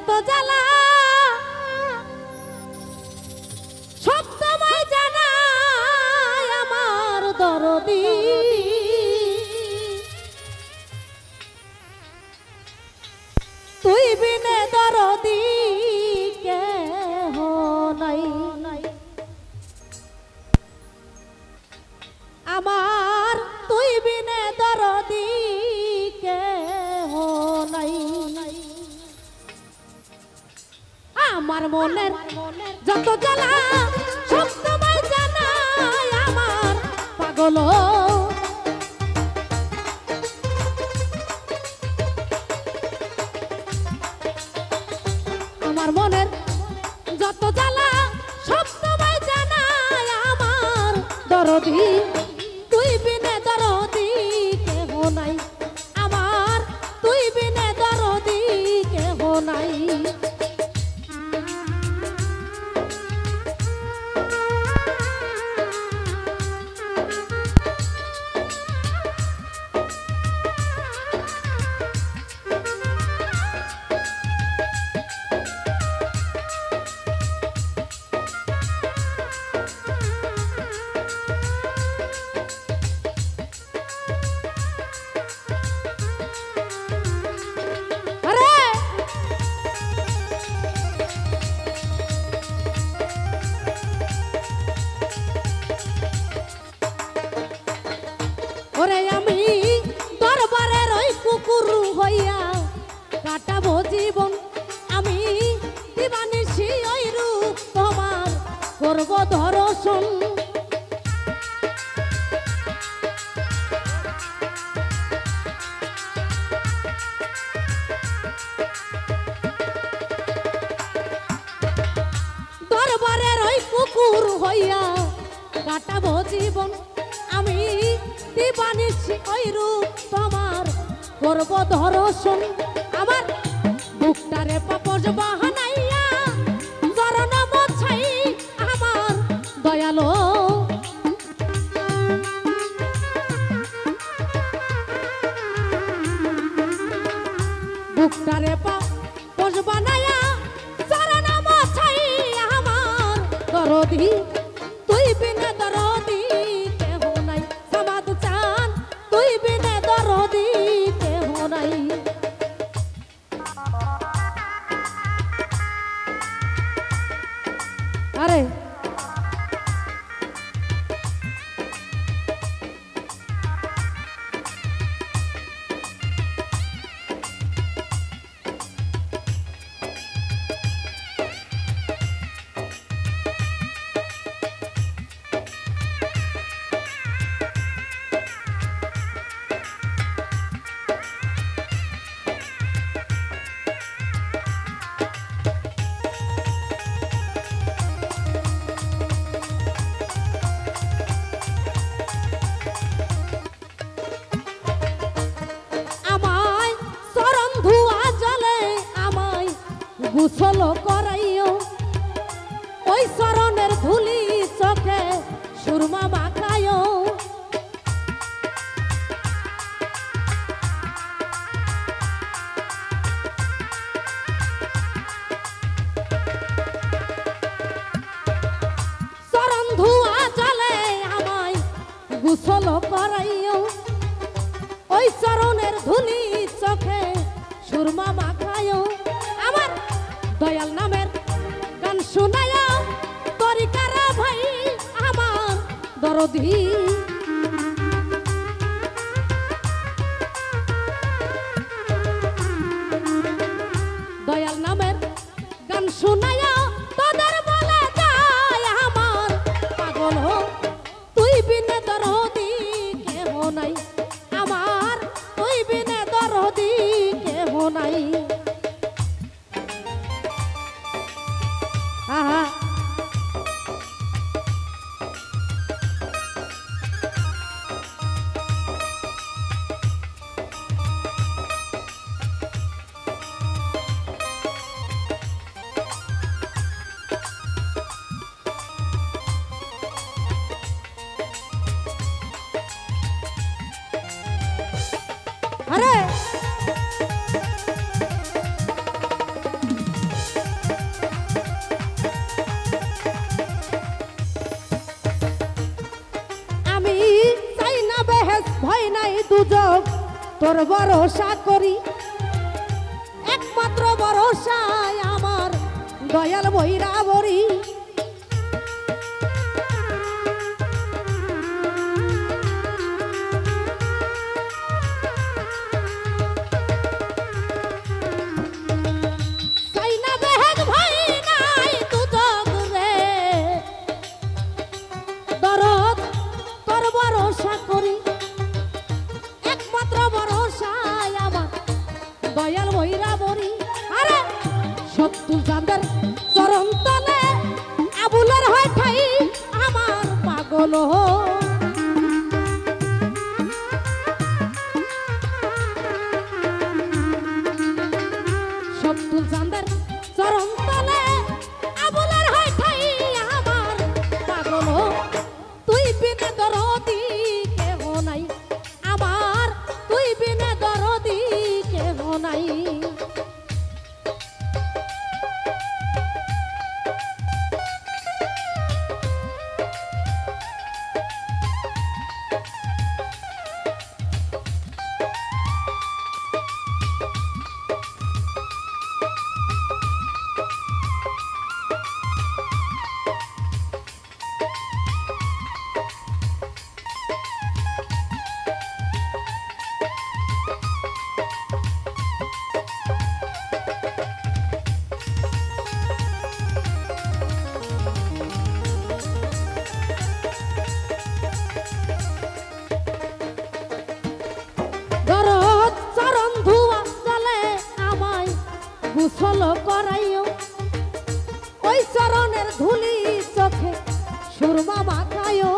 যত জ্বালা সব তোমায় জানাই আমার দরদি তুই বিনে দরদি কেহ নাই আমার তুই বিনে দরদি কেহ নাই আমার মনের যত জ্বালা সব তোমায় জানাই আমার পাগল আমার মনের যত জ্বালা সব তোমায় জানাই আমার দরদি তুই বিনে দরদি কেহ নাই আমার তুই বিনে দরদি কেহ নাই ওরে আমি দরবারের ওই কুকুর হইয়া কাটাবো জীবন আমি দিবানিশি ওই রূপ তোমার করব দর্শন দরবারের ওই কুকুর হইয়া কাটাবো জীবন আমি দিবানিশি ওই রূপ তোমার করব দর্শন আমার বুকটারে পাপস বাহানাইয়া চরণ মোছাই আমার দয়ালো বুকটারে পাপস বানাইয়া চরণ মোছাই আমার দরদি তুই বিনা দরদি কেহ নাই সমাদ চান তুই বিনা দরদি কেহ নাই আরে গোসল করাইও ওই চরণের ধুলি চোখে সুরমা মাখাইও চরণ ধুয়া জলে আমায় গোসল করাইও ওই চরণের ধুলি চোখে সুরমা মাখাইও আমার দয়াল নামের গান শুনায়া তরিকারা ভাই আমার দরদি দয়াল নামের গান শুনায়া তোদের বলে যায় আমার পাগল তুই বিনে দরদি কেহ নাই আমার তুই বিনে দরদি কেহ নাই আহা আরে তোর ভরসা করি একমাত্র ভরসায় আমার দয়াল বৈরাবরী দয়াল বৈরাবরী আরে সত্তর চাঁদের চরণ তলে আবুলের হয় ঠাই আমার পাগল সত্তর চাঁদের চরণ তলে আবুলের হয় ঠাই আমার পাগল তুই বিনে দরদি কেহ নাই আমার তুই বিনে দরদি কেহ নাই গোসল করাইও ওই চরণের ধুলি চোখে সুরমা মাখাইও